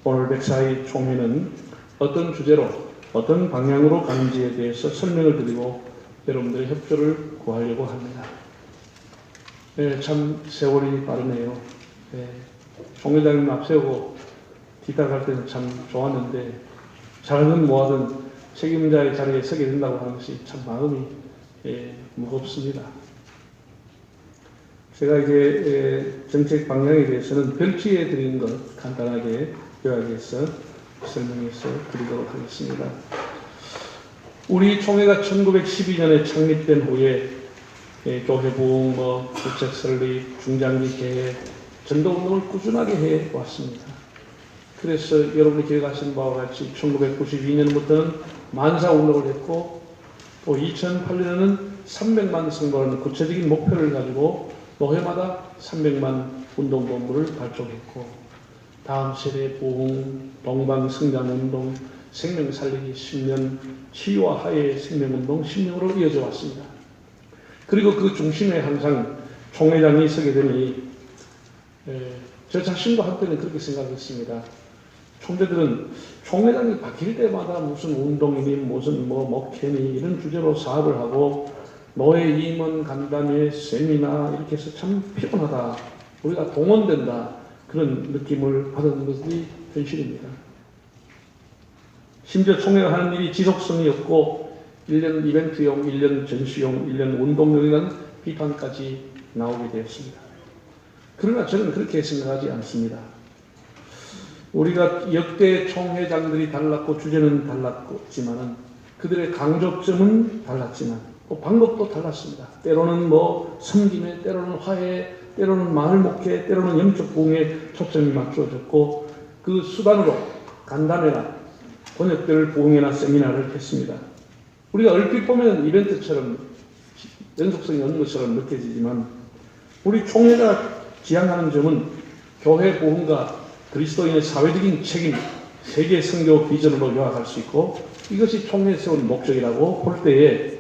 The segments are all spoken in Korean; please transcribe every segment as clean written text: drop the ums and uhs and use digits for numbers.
오늘 백사의 총회는 어떤 주제로 어떤 방향으로 가는지에 대해서 설명을 드리고 여러분들의 협조를 구하려고 합니다. 네, 참 세월이 빠르네요. 네, 총회장님 앞세우고 뒤따라갈 때는 참 좋았는데 잘하든 뭐하든 책임자의 자리에 서게 된다고 하는 것이 참 마음이 무겁습니다. 제가 이제 정책 방향에 대해서는 별지에 드린 것 간단하게 요약해서 설명해서 드리도록 하겠습니다. 우리 총회가 1912년에 창립된 후에 교회 부흥, 국책 설립, 중장기 계획, 전도운동을 꾸준하게 해왔습니다. 그래서 여러분이 기억하시는 바와 같이 1992년부터는 만사운동을 했고 또 2008년에는 300만 성도라는 구체적인 목표를 가지고 노회마다 300만 운동본부를 발족했고 다음 세대 부흥, 동방성장운동, 생명 살리기 10년, 치유와 화해의 생명운동 10년으로 이어져 왔습니다. 그리고 그 중심에 항상 총회장이 서게 되니 저 자신도 한때는 그렇게 생각했습니다. 총재들은 총회장이 바뀔 때마다 무슨 운동이니 무슨 목회니 이런 주제로 사업을 하고 노예 임원 간담회 세미나 이렇게 해서 참 피곤하다. 우리가 동원된다. 그런 느낌을 받은 것이 현실입니다. 심지어 총회가 하는 일이 지속성이 없고 1년 이벤트용, 1년 전시용, 1년 운동용이라는 비판까지 나오게 되었습니다. 그러나 저는 그렇게 생각하지 않습니다. 우리가 역대 총회장들이 달랐고 주제는 달랐지만은 그들의 강조점은 달랐지만 방법도 달랐습니다. 때로는 섬김에, 때로는 화해, 때로는 마을 목회, 때로는 영적 부흥에 초점이 맞춰졌고 그 수단으로 간담회나 번역별 부흥회나 세미나를 했습니다. 우리가 얼핏 보면 이벤트처럼 연속성이 없는 것처럼 느껴지지만 우리 총회가 지향하는 점은 교회 부흥과 그리스도인의 사회적인 책임, 세계 선교 비전으로 요약할 수 있고 이것이 총회에 세운 목적이라고 볼 때에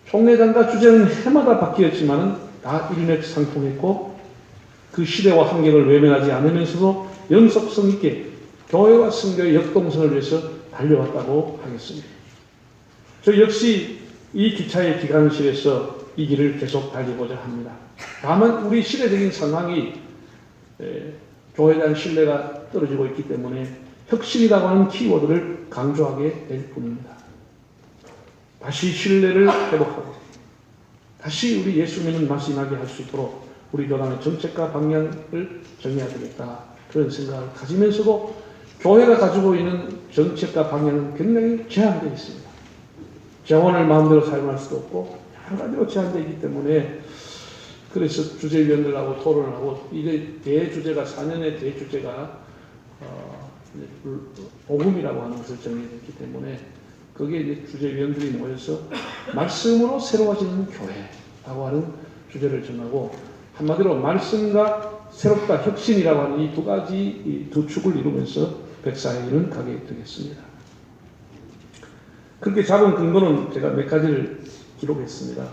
총회장과 주제는 해마다 바뀌었지만 다 일맥상통했고 그 시대와 환경을 외면하지 않으면서도 연속성 있게 교회와 선교의 역동성을 위해서 달려왔다고 하겠습니다. 저 역시 이 기차의 기관실에서 이 길을 계속 달리고자 합니다. 다만 우리 시대적인 상황이 교회에 대한 신뢰가 떨어지고 있기 때문에 혁신이라고 하는 키워드를 강조하게 될 뿐입니다. 다시 신뢰를 회복하고 다시 우리 예수 믿는 말씀하게 할 수 있도록 우리 교단의 정책과 방향을 정해야 되겠다. 그런 생각을 가지면서도 교회가 가지고 있는 정책과 방향은 굉장히 제한되어 있습니다. 재원을 마음대로 사용할 수도 없고 여러 가지로 제한되어 있기 때문에 그래서 주재위원들하고 토론을 하고 이게 대주제가 4년의 대주제가 복음이라고 하는 것을 정해졌기 때문에 거기에 이제 주재위원들이 모여서 말씀으로 새로워지는 교회라고 하는 주제를 정하고 한마디로 말씀과 새롭다 혁신이라고 하는 이 두 가지 이 두 축을 이루면서 백사회의는 가게 되겠습니다. 그렇게 잡은 근거는 제가 몇 가지를 기록했습니다.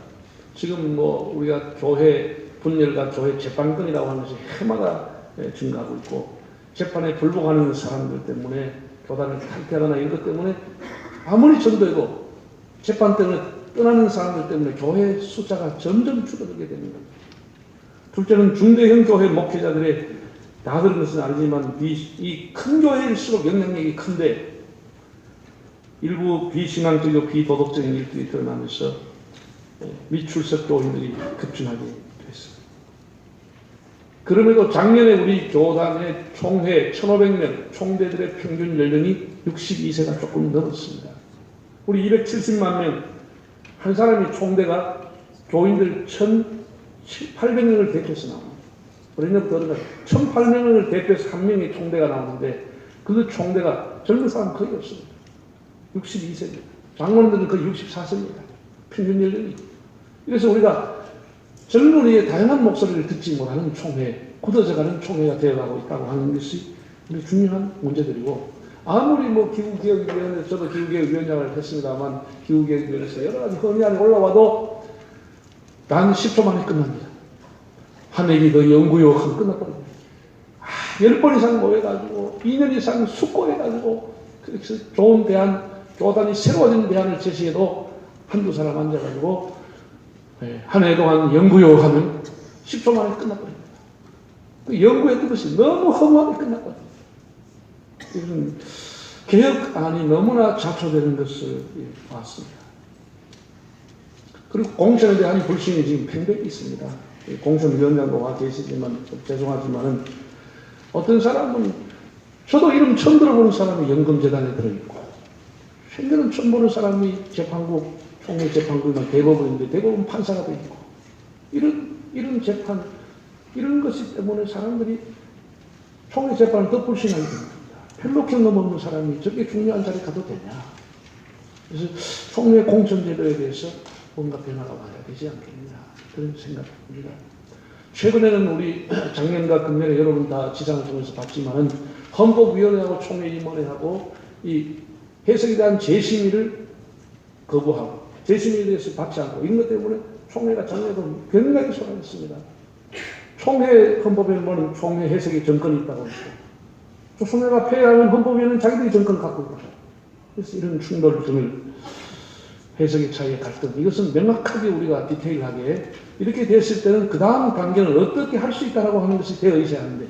지금 우리가 교회 분열과 교회 재판권이라고 하는 것이 해마다 증가하고 있고 재판에 불복하는 사람들 때문에 교단을 탈퇴하거나 이런 것 때문에 아무리 전도해도 재판 때문에 떠나는 사람들 때문에 교회 숫자가 점점 줄어들게 됩니다. 둘째는 중대형 교회 목회자들의 다 그런 것은 아니지만 이 큰 교회일수록 영향력이 큰데 일부 비신앙적이고 비도덕적인 일들이 드러나면서 미출석 교인들이 급증하게 됐습니다. 그럼에도 작년에 우리 교단의 총회 1,500명 총대들의 평균 연령이 62세가 조금 넘었습니다. 우리 270만 명 한 사람이 총대가 교인들 1,800명을 대표해서 나옵니다. 우리는 그러면 1,800명을 대표해서 한 명의 총대가 나오는데 그 총대가 젊은 사람 거의 없습니다. 62세입니다. 장로님들은 거의 64세입니다. 평균 연령이. 그래서 우리가 젊은이의 다양한 목소리를 듣지 못하는 총회, 굳어져가는 총회가 되어가고 있다고 하는 것이 우리 중요한 문제들이고 아무리 기후개혁위원회, 저도 기후개혁위원장을 했습니다만 기후개혁위원회에서 여러 가지 헌의안이 올라와도 단 10초 만에 끝납니다. 한 얘기 더 연구요약하면 끝나버립니다. 10번 이상 모여가지고 2년 이상 숙고해가지고 그래서 좋은 대안, 교단이 새로워진 대안을 제시해도 한두 사람 앉아가지고 한 해 동안 연구요 하면 10초 만에 끝나버립니다. 그 연구했던 것이 너무 허무하게 끝났거든요. 이런 개혁안이 너무나 자초되는 것을 봤습니다. 그리고 공천에 대한 불신이 지금 팽배히 있습니다. 공천위원장도 와 계시지만 죄송하지만은 어떤 사람은 저도 이름 처음 들어보는 사람이 연금재단에 들어있고 생전은 처음 보는 사람이 재판국 총회 재판국이나 대법원인데 대법원 판사가 되어 있고 이런 재판 이런 것이 때문에 사람들이 총회 재판을 더 불신하게 됩니다. 별로 경험 없는 사람이 저렇게 중요한 자리에 가도 되냐. 그래서 총회 공천제도에 대해서 뭔가 변화가 와야 되지 않겠느냐 그런 생각입니다. 최근에는 우리 작년과 금년에 여러분 다 지상을 통해서 봤지만은 헌법위원회하고 총회임원회하고 이 해석에 대한 재심의를 거부하고 재심의에 대해서 받지 않고 이런 것 때문에 총회가 작년에도 굉장히 소란했습니다. 총회 헌법위원회는 총회 해석에 정권이 있다고 했고 총회가 폐회하면 헌법위원회는 자기들이 정권을 갖고 있다. 그래서 이런 충돌 등을 해석의 차이의 갈등 이것은 명확하게 우리가 디테일하게 이렇게 됐을 때는 그 다음 단계는 어떻게 할 수 있다라고 하는 것이 되어 있어야 하는데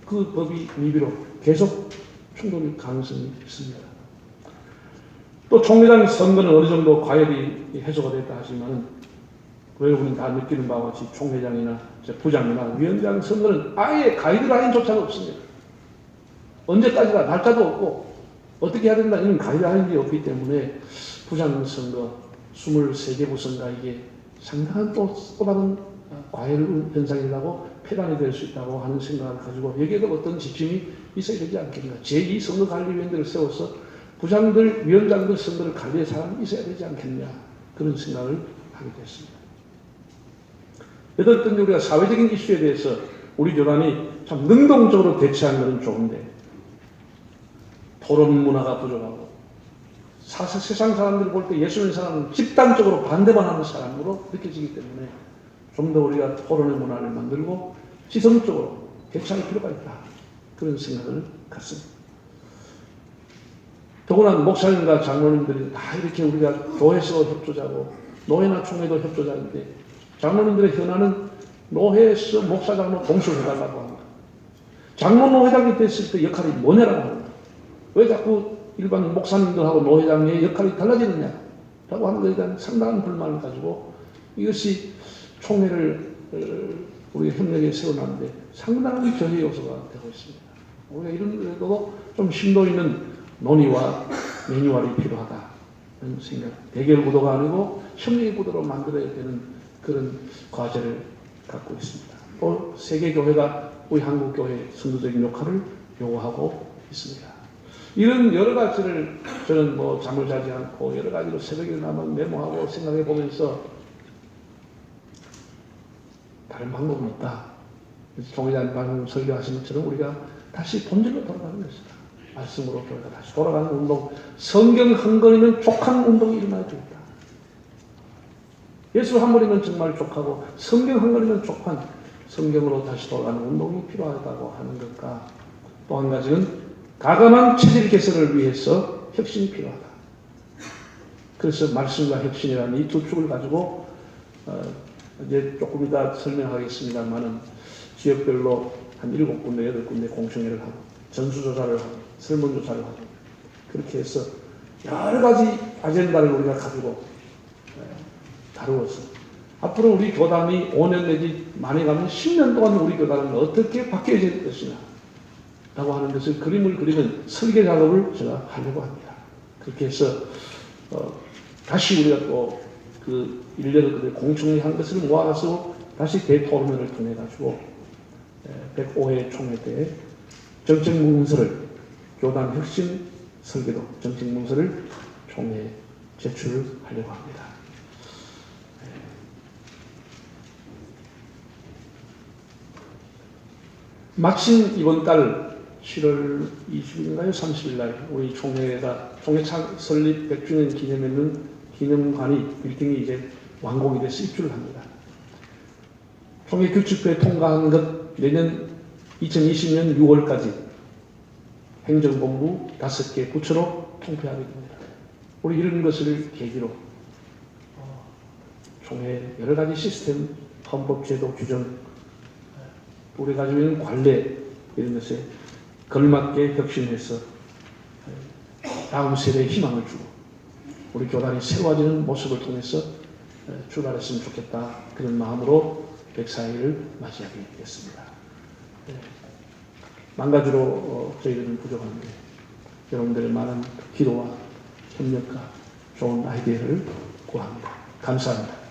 그 법이 미비로 계속 충돌일 가능성이 있습니다. 또 총회장 선거는 어느 정도 과열이 해소가 됐다 하지만은 여러분이 다 느끼는 바와 같이 총회장이나 부장이나 위원장 선거는 아예 가이드라인조차가 없습니다. 언제까지가 날짜도 없고 어떻게 해야 된다 이런 가이드라인이 없기 때문에 부장 선거 23개 부선가 이게 상당한 또 다른 과열 현상이라고 폐단이 될 수 있다고 하는 생각을 가지고 여기에도 어떤 지침이 있어야 되지 않겠는가. 제2선거관리위원회를 세워서 부장들, 위원장들 선거를 관리할 사람이 있어야 되지 않겠느냐 그런 생각을 하게 됐습니다. 여덟 번째 우리가 사회적인 이슈에 대해서 우리 교단이 참 능동적으로 대처하는 것은 좋은데 토론 문화가 부족하고 세상 사람들이 볼 때 예수 믿는 사람은 집단적으로 반대만 하는 사람으로 느껴지기 때문에 좀 더 우리가 토론의 문화를 만들고 지성적으로 대처할 필요가 있다. 그런 생각을 갖습니다. 더구나 목사님과 장로님들이 다 이렇게 우리가 교회에서 협조자고 노회나 총회도 협조자인데 장로님들의 현안은 노회에서 목사 장로 동수해달라고 합니다. 장로노 회장이 됐을 때 역할이 뭐냐라고 합니다. 왜 자꾸 일반 목사님들하고 노회장의 역할이 달라지느냐 라고 하는 것에 대한 상당한 불만을 가지고 이것이 총회를 우리가 협력에 세워놨는데 상당한 저해 요소가 되고 있습니다. 우리가 이런 데도 좀 심도 있는 논의와 매뉴얼이 필요하다 이런 생각. 대결 구도가 아니고 협력의 구도로 만들어야 되는 그런 과제를 갖고 있습니다. 또 세계교회가 우리 한국교회의 선도적인 역할을 요구하고 있습니다. 이런 여러 가지를 저는 잠을 자지 않고 여러 가지로 새벽에 일어나면 메모하고 생각해 보면서 다른 방법은 없다. 종회장 방금 설교하신 것처럼 우리가 다시 본질로 돌아가는 것이다. 말씀으로 다시 돌아가는 운동. 성경 한 권이면 족한 운동이 일어나야 되겠다. 예수 한 권이면 정말 족하고 성경 한 권이면 족한 성경으로 다시 돌아가는 운동이 필요하다고 하는 것과 또 한 가지는 가감한 체질 개선을 위해서 혁신이 필요하다. 그래서 말씀과 혁신이라는 이 두 축을 가지고 이제 조금 이따 설명하겠습니다만은 지역별로 한 7군데, 8군데 공청회를 하고 전수조사를 하고 설문조사를 하고 그렇게 해서 여러 가지 아젠다를 우리가 가지고 다루어서 앞으로 우리 교단이 5년 내지 많이 가면 10년 동안 우리 교단은 어떻게 바뀌어질 것이냐 라고 하는 것을 그림을 그리는 설계 작업을 제가 하려고 합니다. 그렇게 해서 다시 우리가 또 그 일련의 공청회 한 것을 모아서 다시 대토론회를 통해 가지고 105회 총회 때 정책문서를 교단 혁신 설계도 정책문서를 총회에 제출하려고 합니다. 마침 이번 달 7월 20일인가요? 30일 날 우리 총회가 총회 설립 100주년 기념에는 기념관이 빌딩이 이제 완공이 돼서 입주를 합니다. 총회 규칙표에 통과한 것 내년 2020년 6월까지 행정본부 5개 부처로 통폐하게 됩니다. 우리 이런 것을 계기로 총회 여러 가지 시스템, 헌법제도 규정, 우리 가지고 있는 관례 이런 것에 걸맞게 혁신해서 다음 세대에 희망을 주고 우리 교단이 새로워지는 모습을 통해서 출발했으면 좋겠다. 그런 마음으로 104일을 맞이하게 됐습니다. 만 가지로 저희들은 부족한데 여러분들의 많은 기도와 협력과 좋은 아이디어를 구합니다. 감사합니다.